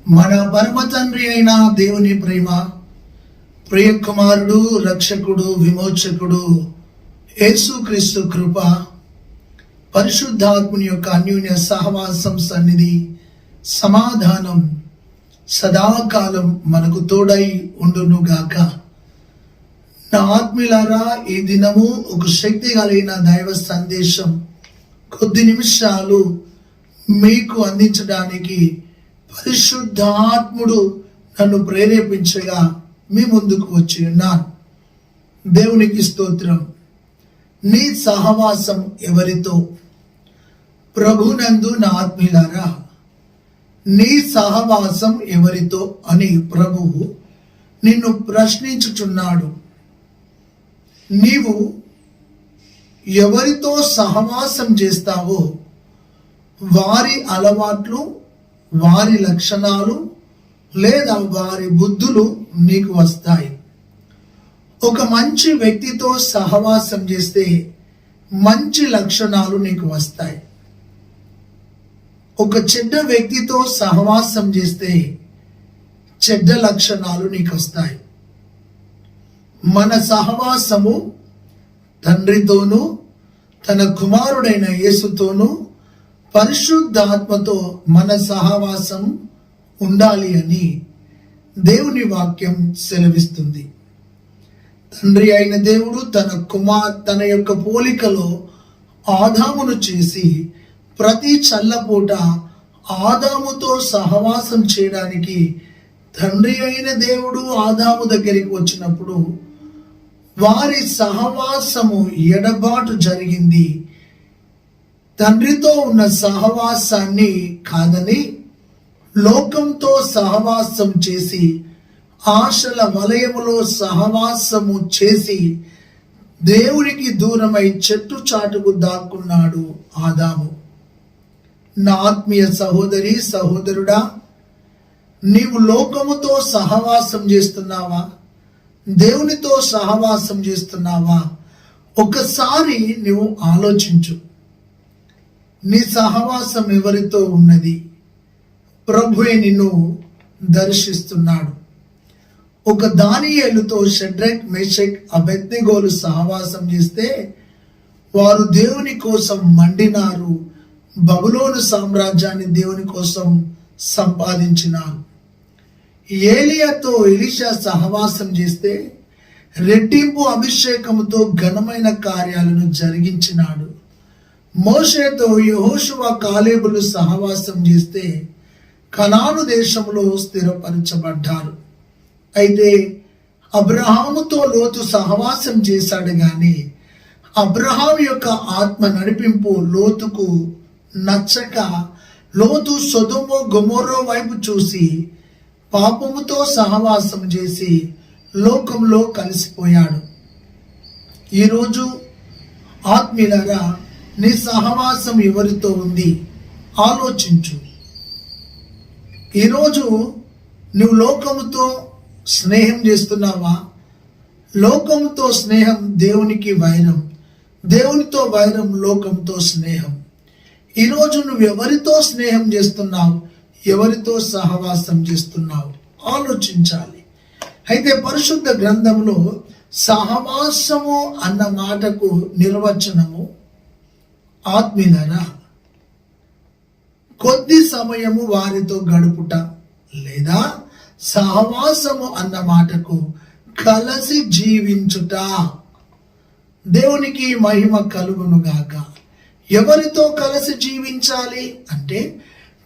మన పరమ తండ్రి అయిన దేవుని ప్రేమ, ప్రియ కుమారుడు, రక్షకుడు, విమోచకుడు యేసుక్రీస్తు కృప, పరిశుద్ధాత్ముని యొక్క అన్యోన్య సహవాసం, సన్నిధి, సమాధానం సదాకాలం మనకు తోడై ఉండునుగాక. నా ఆత్మీయులారా, ఈ దినము ఒక శక్తి కలిగిన దైవ సందేశం కొద్ది నిమిషాలు మీకు అందించడానికి పరిశుద్ధాత్ముడు నన్ను ప్రేరేపించగా మీ ముందుకు వచ్చి ఉన్నాను. దేవునికి స్తోత్రం. నీ సహవాసం ఎవరితో? ప్రభునందు నా ఆత్మీయులారా, నీ సహవాసం ఎవరితో అని ప్రభువు నిన్ను ప్రశ్నించుచున్నాడు. నీవు ఎవరితో సహవాసం చేస్తావో వారి అలవాట్లు, వారి లక్షణాలు లేదా వారి బుద్ధులు నీకు వస్తాయి. ఒక మంచి వ్యక్తితో సహవాసం చేస్తే మంచి లక్షణాలు నీకు వస్తాయి. ఒక చెడ్డ వ్యక్తితో సహవాసం చేస్తే చెడ్డ లక్షణాలు నీకు వస్తాయి. మన సహవాసము తండ్రితోనూ తన కుమారుడైన యేసుతోనూ పరిశుద్ధాత్మతో మన సహవాసం ఉండాలి అని దేవుని వాక్యం సెలవిస్తుంది. తండ్రి అయిన దేవుడు తన యొక్క పోలికలో ఆదామును చేసి ప్రతి చల్లపూట ఆదాముతో సహవాసం చేయడానికి తండ్రి అయిన దేవుడు ఆదాము దగ్గరికి వచ్చినప్పుడు వారి సహవాసము ఎడబాటు జరిగింది. తండ్రితో ఉన్న సహవాసాన్ని కాదని లోకంతో సహవాసం చేసి ఆశల వలయములో సహవాసము చేసి దేవునికి దూరమై చెట్టు చాటుకు దాక్కున్నాడు ఆదాము. నా ఆత్మీయ సహోదరి, సహోదరుడా, నీవు లోకముతో సహవాసం చేస్తున్నావా? దేవునితో సహవాసం చేస్తున్నావా? ఒకసారి నువ్వు ఆలోచించు. నీ సహవాసం ఎవరితో ఉన్నది? ప్రభువే నిన్ను దర్శిస్తున్నాడు. ఒక దానియేలుతో షడ్రక్, మేషక్, అబేద్నెగోలు సహవాసం చేస్తే వారు దేవుని కోసం మండినారు. బబులోను సామ్రాజ్యాన్ని దేవుని కోసం సంపాదించినారు. ఏలియాతో ఎలీషా సహవాసం చేస్తే రెట్టింపు అభిషేకముతో ఘనమైన కార్యాలను జరిగించినాడు. మోషేతో యెహోషువ, కాలేబులు సహవాసం చేస్తే కనాను దేశంలో స్థిరపరచబడ్డారు. అయితే అబ్రహాముతో లోతు సహవాసం చేశాడు గాని అబ్రహాం యొక్క ఆత్మ నడిపింపు లోతుకు నచ్చక లోతు సొదొమ గొమొర్రా వైపు చూసి పాపముతో సహవాసం చేసి లోకంలో కలిసిపోయాడు. ఈరోజు ఆత్మీయులారా, నీ సహవాసం ఎవరితో ఉంది? ఆలోచించు. ఈరోజు నువ్వు లోకముతో స్నేహం చేస్తున్నావా? లోకముతో స్నేహం దేవునికి వైరం, దేవునితో వైరం లోకంతో స్నేహం. ఈరోజు నువ్వు ఎవరితో స్నేహం చేస్తున్నావు? ఎవరితో సహవాసం చేస్తున్నావు? ఆలోచించాలి. అయితే పరిశుద్ధ గ్రంథంలో సహవాసము అన్న మాటకు నిర్వచనము, ఆత్మీయులారా, కొద్ది సమయము వారితో గడుపుట, లేదా సహవాసము అన్న మాటకు కలిసి జీవించుట. దేవునికి మహిమ కలుగునుగాక. ఎవరితో కలిసి జీవించాలి అంటే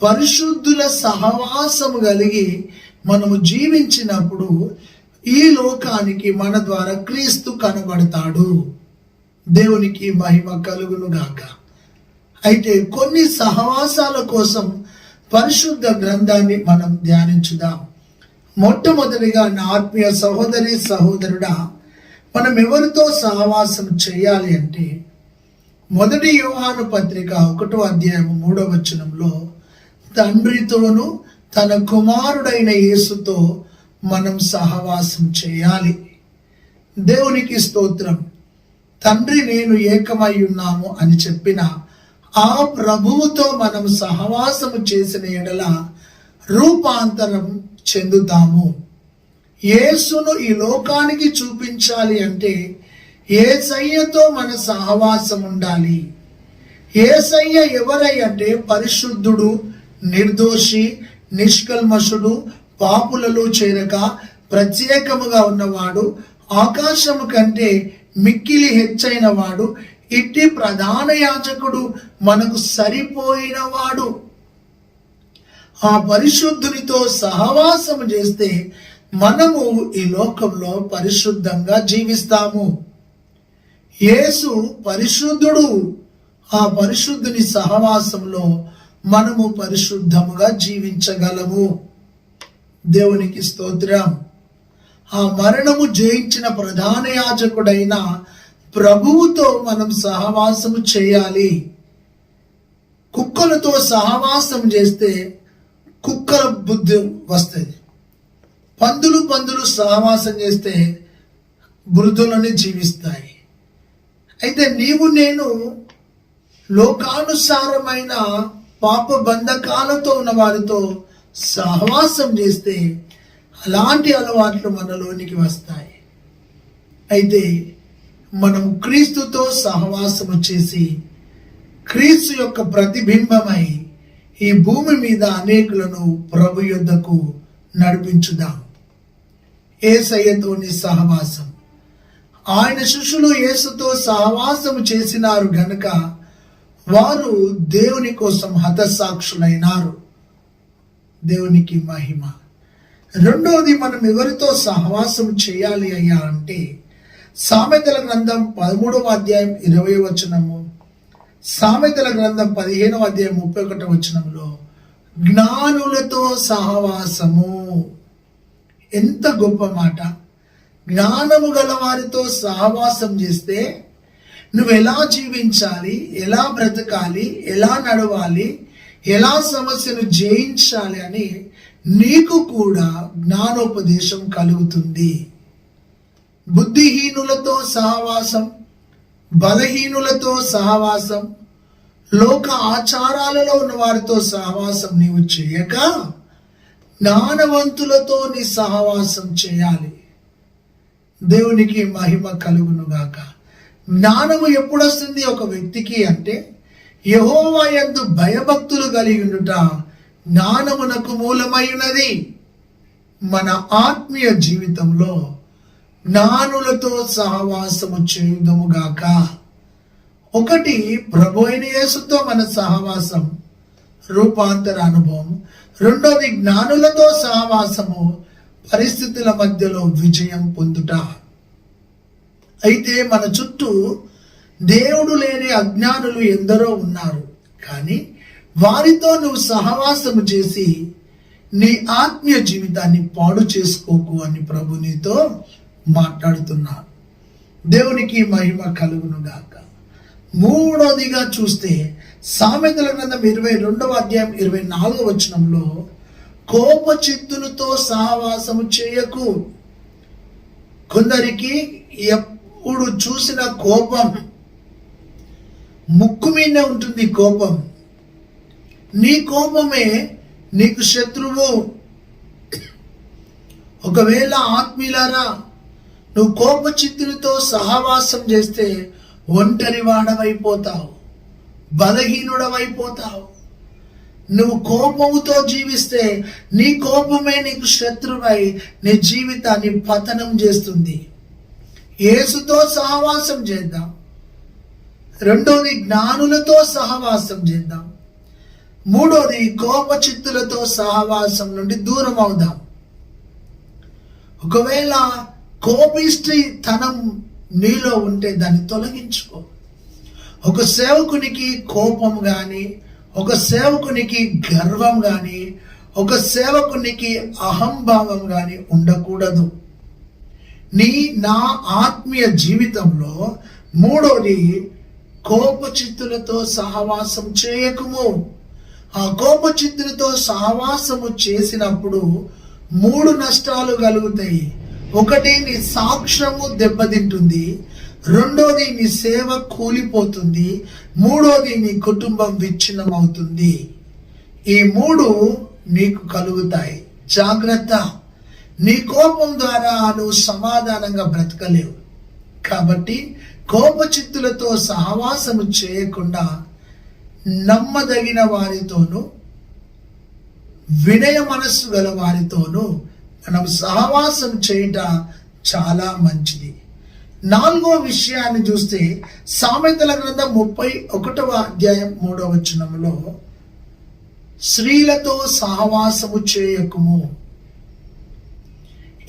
పరిశుద్ధుల సహవాసము కలిగి మనము జీవించినప్పుడు ఈ లోకానికి మన ద్వారా క్రీస్తు కనబడతాడు. దేవునికి మహిమ కలుగునుగాక. అయితే కొన్ని సహవాసాల కోసం పరిశుద్ధ గ్రంథాన్ని మనం ధ్యానించుదాం. మొట్టమొదటిగా నా ఆత్మీయ సహోదరి, సహోదరుడా, మనం ఎవరితో సహవాసం చేయాలి అంటే 1 యోహాను పత్రిక 1వ అధ్యాయం 3వ వచనంలో తండ్రితోనూ తన కుమారుడైన యేసుతో మనం సహవాసం చేయాలి. దేవునికి స్తోత్రం. తండ్రి నేను ఏకమై ఉన్నాము అని చెప్పిన ఆ ప్రభువుతో మనం సహవాసము చేసిన ఎడల రూపాంతరం చెందుతాము. యేసును ఈ లోకానికి చూపించాలి అంటే యేసయ్యతో మన సహవాసం ఉండాలి. యేసయ్య ఎవరై అంటే పరిశుద్ధుడు, నిర్దోషి, నిష్కల్మషుడు, పాపులలో చేరక ప్రత్యేకముగా ఉన్నవాడు, ఆకాశము కంటే మిక్కిలి హెచ్చైన వాడు, ఇట్టి ప్రధాన యాజకుడు మనకు సరిపోయినవాడు. ఆ పరిశుద్ధునితో సహవాసము చేస్తే మనము ఈ లోకంలో పరిశుద్ధంగా జీవిస్తాము. యేసు పరిశుద్ధుడు. ఆ పరిశుద్ధుని సహవాసంలో మనము పరిశుద్ధముగా జీవించగలము. దేవునికి స్తోత్రం. ఆ మరణము జయించిన ప్రధాన యాజకుడైన ప్రభువుతో మనం సహవాసము చేయాలి. కుక్కలతో సహవాసం చేస్తే కుక్కల బుద్ధి వస్తుంది. పందులు సహవాసం చేస్తే మృదులని జీవిస్తాయి. అయితే నీవు నేను లోకానుసారమైన పాప బంధకాలతో ఉన్న వారితో సహవాసం చేస్తే అలాంటి అలవాట్లు మనలోనికి వస్తాయి. అయితే మనం క్రీస్తుతో సహవాసము చేసి క్రీస్తు యొక్క ప్రతిబింబమై ఈ భూమి మీద అనేకులను ప్రభు యొద్దకు నడిపించుదాం. యేసయ్యతోని సహవాసం. ఆయన శిష్యులు యేసుతో సహవాసము చేసినారు గనుక వారు దేవుని కోసం హతసాక్షులైనారు. దేవునికి మహిమ. రెండవది, మనం ఎవరితో సహవాసం చేయాలి అయ్యా అంటే సామెతల గ్రంథం 13వ అధ్యాయం 20వ వచనము, సామెతల గ్రంథం 15వ అధ్యాయం 31వ వచనంలో జ్ఞానులతో సహవాసము. ఎంత గొప్ప మాట. జ్ఞానము గల వారితో సహవాసం చేస్తే నువ్వు ఎలా జీవించాలి, ఎలా బ్రతకాలి, ఎలా నడవాలి, ఎలా సమస్యను జయించాలి అని నీకు కూడా జ్ఞానోపదేశం కలుగుతుంది. బుద్ధిహీనులతో సహవాసం, బలహీనులతో సహవాసం, లోక ఆచారాలలో ఉన్న వారితో సహవాసం నీవు చేయక జ్ఞానవంతులతో నీ సహవాసం చేయాలి. దేవునికి మహిమ కలుగునుగాక. జ్ఞానము ఎప్పుడు వస్తుంది ఒక వ్యక్తికి అంటే యెహోవా యందు భయభక్తులు కలిగి ఉండుట జ్ఞానమునకు మూలమై ఉన్నది. మన ఆత్మీయ జీవితంలో జ్ఞానులతో సహవాసము చేయుదముగాక. ఒకటి, ప్రభు అయిన యేసుతో మన సహవాసం, రూపాంతర అనుభవం. రెండోది, జ్ఞానులతో సహవాసము, పరిస్థితుల మధ్యలో విజయం పొందుట. అయితే మన చుట్టూ దేవుడు లేని అజ్ఞానులు ఎందరో ఉన్నారు. కానీ వారితో నువ్వు సహవాసము చేసి నీ ఆత్మీయ జీవితాన్ని పాడు చేసుకోకు అని ప్రభు నీతో మాట్లాడుతున్నారు. దేవునికి మహిమ కలుగును గాక. మూడోదిగా చూస్తే సామెతల గ్రంథం 22వ అధ్యాయం 24వ వచనంలో కోపచిత్తులతో సహవాసము చేయకు. కొందరికి ఎప్పుడు చూసిన కోపం, ముక్కు మీదే ఉంటుంది కోపం. నీ కోపమే నీకు శత్రువు. ఒకవేళ ఆత్మీయులారా నువ్వు కోపచిత్తులతో సహవాసం చేస్తే ఒంటరి వాడవైపోతావు, బలహీనుడవైపోతావు. నువ్వు కోపముతో జీవిస్తే నీ కోపమే నీకు శత్రువై నీ జీవితాన్ని పతనం చేస్తుంది. యేసుతో సహవాసం చేద్దాం. రెండోది, జ్ఞానులతో సహవాసం చేద్దాం. మూడోది, కోపచిత్తులతో సహవాసం నుండి దూరం అవుదాం. ఒకవేళ కోపిష్టితనం నీలో ఉంటే దాన్ని తొలగించుకో. ఒక సేవకునికి కోపం కానీ, ఒక సేవకునికి గర్వం కానీ, ఒక సేవకునికి అహంభావం కానీ ఉండకూడదు. నా ఆత్మీయ జీవితంలో మూడోది, కోపచిత్తులతో సహవాసం చేయకుము. ఆ కోపచిత్తులతో సహవాసము చేసినప్పుడు 3 నష్టాలు కలుగుతాయి. ఒకటి, నీ సాక్ష్యము దెబ్బతింటుంది. రెండోది, నీ సేవ కూలిపోతుంది. మూడోది, నీ కుటుంబం విచ్ఛిన్నం అవుతుంది. ఈ 3 నీకు కలుగుతాయి. జాగ్రత్త, నీ కోపం ద్వారా నువ్వు సమాధానంగా బ్రతకలేవు. కాబట్టి కోపచిత్తులతో సహవాసము చేయకుండా నమ్మదగిన వారితోనూ వినయ మనస్సు గల వారితోనూ మనం సహవాసం చేయట చాలా మంచిది. 4వ విషయాన్ని చూస్తే సామెతల గ్రంథం 31వ అధ్యాయం 3వ వచనములో స్త్రీలతో సహవాసము చేయకుము.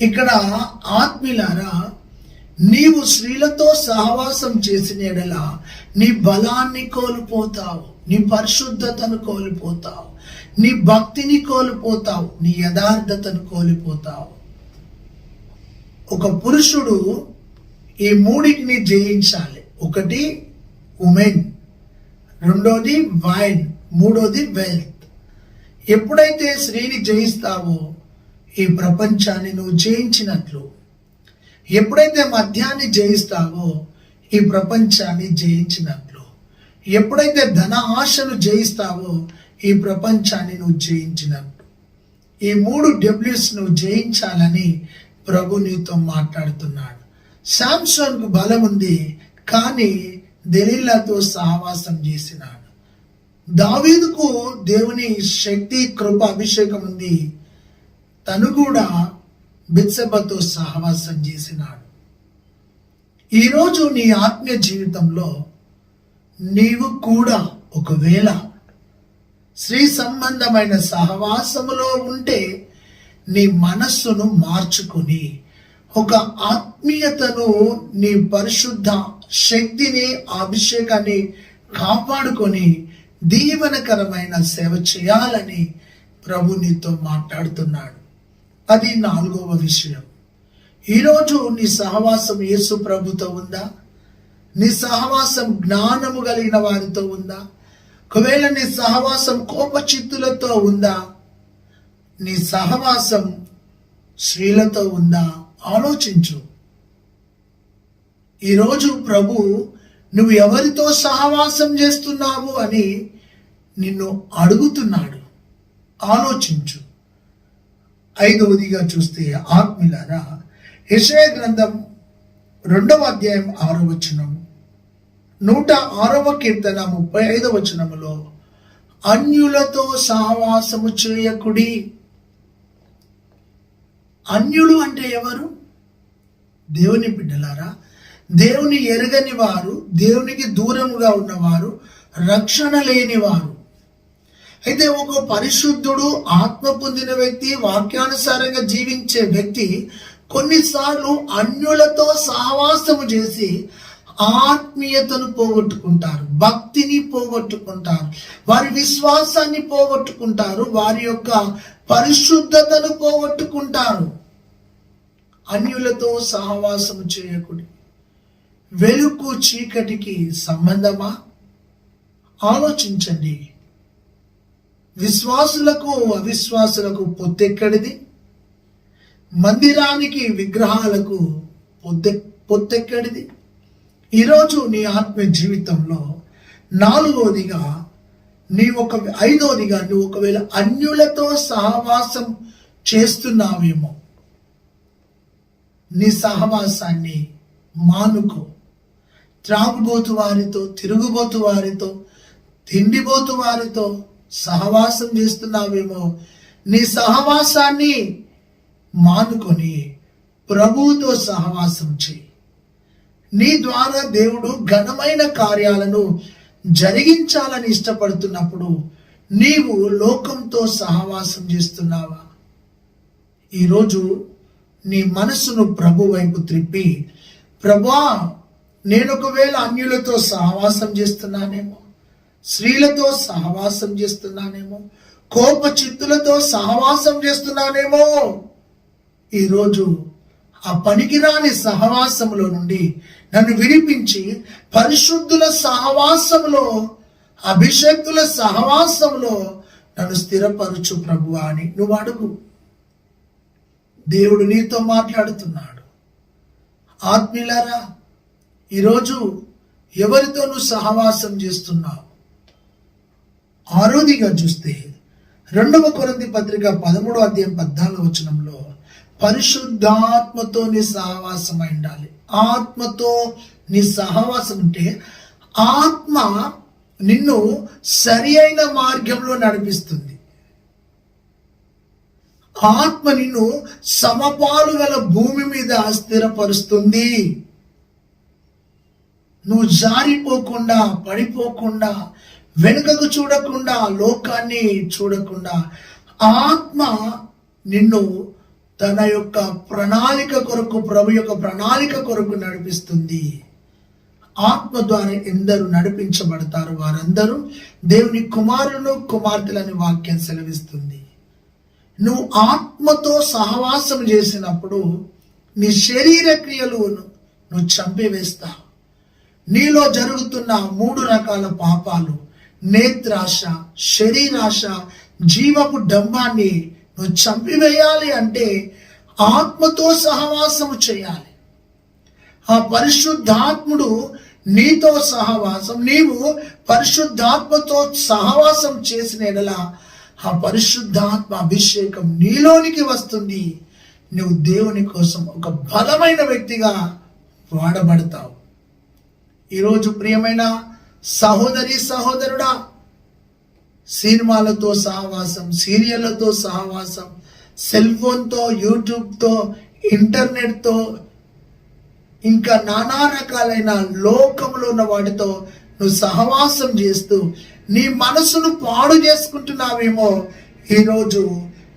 ఇక్కడ ఆత్మీయులారా, నీవు స్త్రీలతో సహవాసం చేసిన యెడల నీ బలాన్ని కోల్పోతావు, నీ పరిశుద్ధతను కోల్పోతావు, నీ భక్తిని కోల్పోతావు, నీ యథార్థతను కోల్పోతావు. ఒక పురుషుడు ఈ మూడింటిని జయించాలి. ఒకటి ఉమెన్, రెండోది వైన్, మూడోది వెల్త్. ఎప్పుడైతే స్త్రీని జయిస్తావో ఈ ప్రపంచాన్ని నువ్వు జయించినట్లు. ఎప్పుడైతే మద్యాన్ని జయిస్తావో ఈ ప్రపంచాన్ని జయించినట్లు. ఎప్పుడైతే ధన ఆశను జయిస్తావో ఈ ప్రపంచాన్ని నువ్వు జయించినట్లు. ఈ 3 డబ్ల్యూస్ నువ్వు జయించాలని ప్రభు నీతో మాట్లాడుతున్నాడు. శాంసన్కు బలం ఉంది, కానీ దెలీలాతో సహవాసం చేసినాడు. దావీదుకు దేవుని శక్తి, కృప, అభిషేకం ఉంది, తను కూడా బెత్షెబతో సహవాసం చేసినాడు. ఈరోజు నీ ఆత్మీయ జీవితంలో నీవు కూడా ఒకవేళ స్త్రీ సంబంధమైన సహవాసములో ఉంటే నీ మనస్సును మార్చుకుని ఒక ఆత్మీయతను, నీ పరిశుద్ధ శక్తిని, అభిషేకాన్ని కాపాడుకొని దీవెనకరమైన సేవ చేయాలని ప్రభు నీతో మాట్లాడుతున్నాడు. అది 4వ విషయం. ఈరోజు నీ సహవాసం యేసు ప్రభుతో ఉందా? నీ సహవాసం జ్ఞానము కలిగిన వారితో ఉందా? ఒకవేళ నీ సహవాసం కోపచిత్తులతో ఉందా? నీ సహవాసం స్త్రీలతో ఉందా? ఆలోచించు. ఈరోజు ప్రభు నువ్వు ఎవరితో సహవాసం చేస్తున్నావు అని నిన్ను అడుగుతున్నాడు. ఆలోచించు. 5వదిగా చూస్తే ఆత్మీయులారా, యెషయా గ్రంథం 2వ అధ్యాయం 6వ వచనం, 106వ కీర్తన 35వ వచనములో అన్యులతో సహవాసము చేయకుడి. అన్యులు అంటే ఎవరు? దేవుని బిడ్డలారా, దేవుని ఎరగని వారు, దేవునికి దూరముగా ఉన్నవారు, రక్షణ లేనివారు. అయితే ఒక పరిశుద్ధుడు, ఆత్మ పొందిన వ్యక్తి, వాక్యానుసారంగా జీవించే వ్యక్తి కొన్నిసార్లు అన్యులతో సహవాసము చేసి ఆత్మీయతను పోగొట్టుకుంటారు, భక్తిని పోగొట్టుకుంటారు, వారి విశ్వాసాన్ని పోగొట్టుకుంటారు, వారి యొక్క పరిశుద్ధతను పోగొట్టుకుంటారు. అన్యులతో సహవాసము చేయకుడి. వెలుగు చీకటికి సంబంధమా? ఆలోచించండి. విశ్వాసులకు అవిశ్వాసులకు పొత్తెక్కడిది? మందిరానికి విగ్రహాలకు పొత్తెక్కడిది? ఈరోజు నీ ఆత్మీయ జీవితంలో 4వదిగా నువ్వు ఒకవేళ అన్యులతో సహవాసం చేస్తున్నావేమో, నీ సహవాసాన్ని మానుకో. త్రాగుబోతు వారితో, తిరుగుబోతు వారితో, తిండిబోతు వారితో సహవాసం చేస్తున్నావేమో, నీ సహవాసాన్ని మానుకొని ప్రభువుతో సహవాసం చేయి. నీ ద్వారా దేవుడు ఘనమైన కార్యాలను జరిగించాలని ఇష్టపడుతున్నప్పుడు నీవు లోకంతో సహవాసం చేస్తున్నావా? ఈరోజు నీ మనసును ప్రభు వైపు త్రిప్పి, ప్రభువా, నేను ఒకవేళ అన్యులతో సహవాసం చేస్తున్నానేమో, స్త్రీలతో సహవాసం చేస్తున్నానేమో, కోపచిత్తులతో సహవాసం చేస్తున్నానేమో, ఈరోజు ఆ పనికిరాని సహవాసంలో నుండి నన్ను విడిపించి పరిశుద్ధుల సహవాసంలో, అభిషేక్తుల సహవాసంలో నన్ను స్థిరపరచు ప్రభువా అని నువ్వు అడుగు. దేవుడు నీతో మాట్లాడుతున్నాడు. ఆత్మీయులారా, ఈరోజు ఎవరితో నువ్వు సహవాసం చేస్తున్నావు? 6వదిగా చూస్తే రెండవ కొరింథీ పత్రిక 13:14 పరిశుద్ధాత్మతో నీ సహవాసం అయి ఉండాలి. ఆత్మతో నీ సహవాసం ఉంటే ఆత్మ నిన్ను సరి అయిన మార్గంలో నడిపిస్తుంది. ఆత్మ నిన్ను సమపాలు గల భూమి మీద స్థిరపరుస్తుంది. నువ్వు జారిపోకుండా, పడిపోకుండా, వెనుకకు చూడకుండా, లోకాన్ని చూడకుండా ఆత్మ నిన్ను తన యొక్క ప్రణాళిక కొరకు, ప్రభు యొక్క ప్రణాళిక కొరకు నడిపిస్తుంది. ఆత్మ ద్వారా ఎందరు నడిపించబడతారు వారందరూ దేవుని కుమారులను కుమార్తెలని వాక్యం సెలవిస్తుంది. నువ్వు ఆత్మతో సహవాసం చేసినప్పుడు నీ శరీర క్రియలు నువ్వు చంపివేస్తావు. నీలో జరుగుతున్న 3 రకాల పాపాలు, నేత్రాశ, శరీరాశ, జీవపు డంబాన్ని నువ్వు చంపివేయాలి అంటే ఆత్మతో సహవాసము చేయాలి. ఆ పరిశుద్ధాత్ముడు నీతో సహవాసం, నీవు పరిశుద్ధాత్మతో సహవాసం చేసిన ఎడల ఆ పరిశుద్ధాత్మ అభిషేకం నీలోనికి వస్తుంది. నువ్వు దేవుని కోసం ఒక బలమైన వ్యక్తిగా వాడబడతావు. ఈరోజు ప్రియమైన సహోదరి సహోదరుడా, సినిమాలతో సహవాసం, సీరియళ్లతో సహవాసం, సెల్ ఫోన్తో, యూట్యూబ్తో, ఇంటర్నెట్తో, ఇంకా నానా రకాలైన లోకంలో ఉన్న వాటితో నువ్వు సహవాసం చేస్తూ నీ మనసును పాడు చేసుకుంటున్నావేమో. ఈరోజు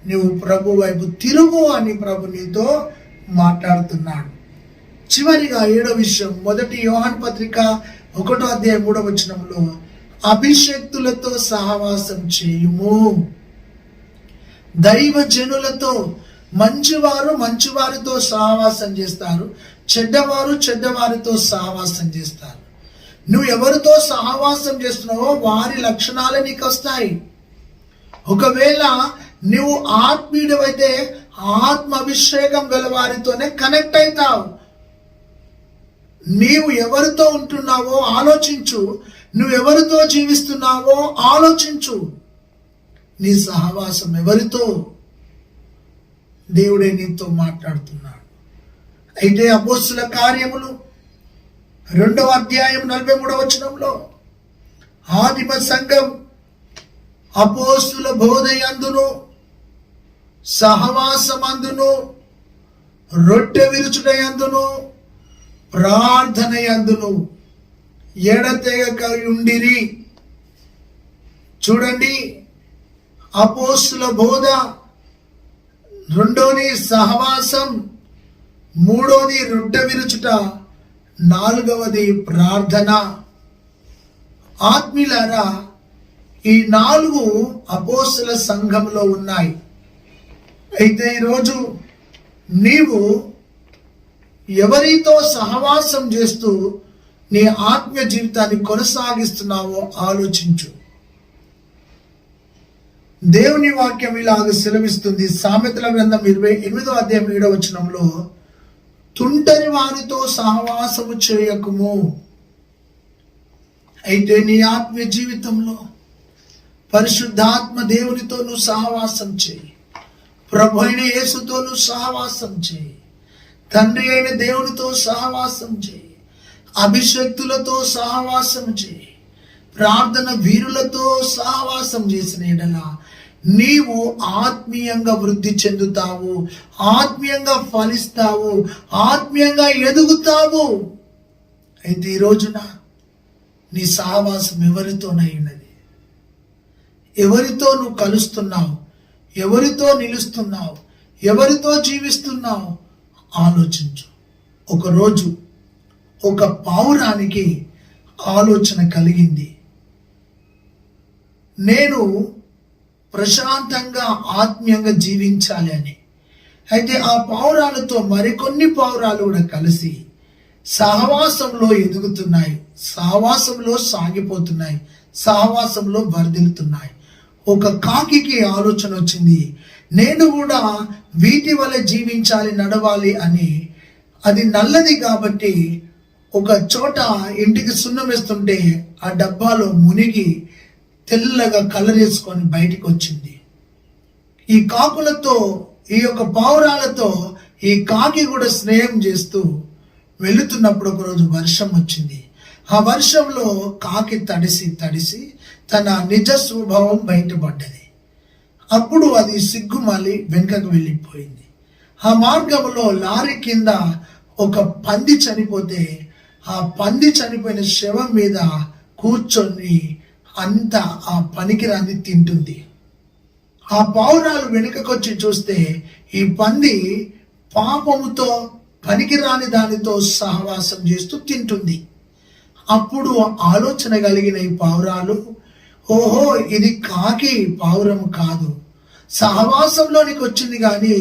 నువ్వు ప్రభు వైపు తిరుగు అని ప్రభు నీతో మాట్లాడుతున్నాడు. చివరిగా 7వ విషయం, 1 యోహాను పత్రిక 1:3 అభిషక్తులతో సహవాసం చేయుము. దైవ జనులతో మంచివారు మంచివారితో సహవాసం చేస్తారు, చెడ్డవారు చెడ్డవారితో సహవాసం చేస్తారు. నువ్వు ఎవరితో సహవాసం చేస్తున్నావో వారి లక్షణాలే నీకు వస్తాయి. ఒకవేళ నువ్వు ఆత్మీయుడవైతే ఆత్మ అభిషేకం గల వారితోనే కనెక్ట్ అవుతావు. నీవు ఎవరితో ఉంటున్నావో ఆలోచించు, నువ్వు ఎవరితో జీవిస్తున్నావో ఆలోచించు. నీ సహవాసం ఎవరితో? దేవుడే నీతో మాట్లాడుతున్నాడు. అయితే అపోస్తుల కార్యములు 2:43 ఆదిమ సంఘం అపోస్తుల బోధయందును సహవాసమందును రొట్టె విరుచుటయందును ప్రార్థనయందును ఎడతెగక ఉండిరి. చూడండి, అపోస్తుల బోధ, 2వ సహవాసం, 3వ రొట్టె విరుచుట, 4వది ప్రార్థన. ఆత్మీయులారా, ఈ 4 అపోస్తుల సంఘంలో ఉన్నాయి. అయితే ఈరోజు నీవు ఎవరితో సహవాసం చేస్తూ నీ ఆత్మీయ జీవితాన్ని కొనసాగిస్తున్నావో ఆలోచించు. దేవుని వాక్యం ఇలాగ సెలవిస్తుంది. సామెతల గ్రంథం 28:7 తుంటరి వారితో సహవాసము చేయకుము. అయితే నీ ఆత్మీయ జీవితంలో పరిశుద్ధాత్మ దేవునితో నువ్వు సహవాసం చేయి. ప్రభు అయిన యేసుతో నువ్వు సహవాసం చేయి. తండ్రి అయిన దేవునితో సహవాసం చేయి. అభిషక్తులతో సహవాసం చేయి. ప్రార్థన వీరులతో సహవాసం చేసిన ఎడల నీవు ఆత్మీయంగా వృద్ధి చెందుతావు, ఆత్మీయంగా ఫలిస్తావు, ఆత్మీయంగా ఎదుగుతావు. అయితే ఈ రోజున నీ సహవాసం ఎవరితోనైనది? ఎవరితో నువ్వు కలుస్తున్నావు? ఎవరితో నిలుస్తున్నావు? ఎవరితో జీవిస్తున్నావు? ఆలోచించు. ఒకరోజు ఒక పావురానికి ఆలోచన కలిగింది, నేను ప్రశాంతంగా ఆత్మీయంగా జీవించాలి అని. అయితే ఆ పావురాలతో మరికొన్ని పావురాలు కూడా కలిసి సహవాసంలో ఎదుగుతున్నాయి, సహవాసంలో సాగిపోతున్నాయి, సహవాసంలో వర్ధిల్లుతున్నాయి. ఒక కాకికి ఆలోచన వచ్చింది, నేను కూడా వీటి వల్ల జీవించాలి, నడవాలి అని. అది నల్లది కాబట్టి ఒక చోట ఇంటికి సున్నం వేస్తుంటే ఆ డబ్బాలో మునిగి తెల్లగా కలర్ వేసుకొని బయటికి వచ్చింది. ఈ కాకులతో, ఈ యొక్క పావురాలతో ఈ కాకి కూడా స్నేహం చేస్తూ వెళుతున్నప్పుడు ఒకరోజు వర్షం వచ్చింది. ఆ వర్షంలో కాకి తడిసి తన నిజ స్వభావం బయటపడ్డది. అప్పుడు అది సిగ్గుమాలి వెనుకకు వెళ్ళిపోయింది. ఆ మార్గంలో లారీ కింద ఒక పంది చనిపోతే ఆ పంది చనిపోయిన శవం మీద కూర్చొని అంతా ఆ పనికిరాని తింటుంది. ఆ పావురాలు వెనుకకొచ్చి చూస్తే ఈ పంది పాపముతో పనికిరాని దానితో సహవాసం చేస్తూ తింటుంది. అప్పుడు ఆలోచన కలిగిన ఈ పావురాలు, ఓహో ఇది కాకి పావురం కాదు, సహవాసంలోనికి వచ్చింది కానీ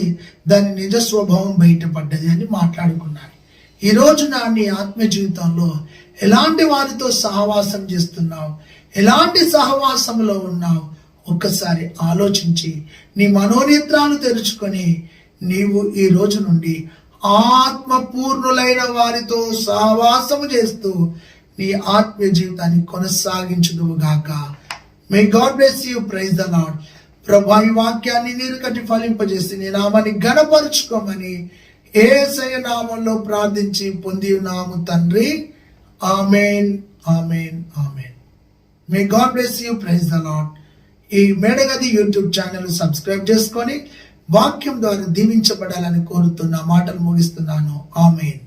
దాని నిజ స్వభావం బయటపడ్డది అని మాట్లాడుకున్నాయి. ఈ రోజు నీ ఆత్మ జీవితంలో ఎలాంటి వారితో సహవాసం చేస్తున్నావు, ఎలాంటి సహవాసంలో ఉన్నావు, ఒక్కసారి ఆలోచించి నీ మనోనేత్రాలు తెరుచుకొని నీవు ఈ రోజు నుండి ఆత్మపూర్ణులైన వారితో సహవాసము చేస్తూ నీ ఆత్మీయ జీవితాన్ని కొనసాగించుదువు గాక. May God bless you. Praise the Lord. ప్రభా, ఈ వాక్యాన్ని నీరు కట్టి ఫలింపజేసి నీ నామాన్ని ఘనపరుచుకోమని యేసయ్య నామంలో ప్రార్థించి పొంది ఉన్నాము తండ్రి. Amen, amen, amen. May God bless you. Praise the Lord. ఈ మేడగది యూట్యూబ్ ఛానల్ సబ్స్క్రైబ్ చేసుకొని వాక్యం ద్వారా దీవించబడాలని కోరుతున్న మాటలు ముగిస్తున్నాను. ఆమేన్.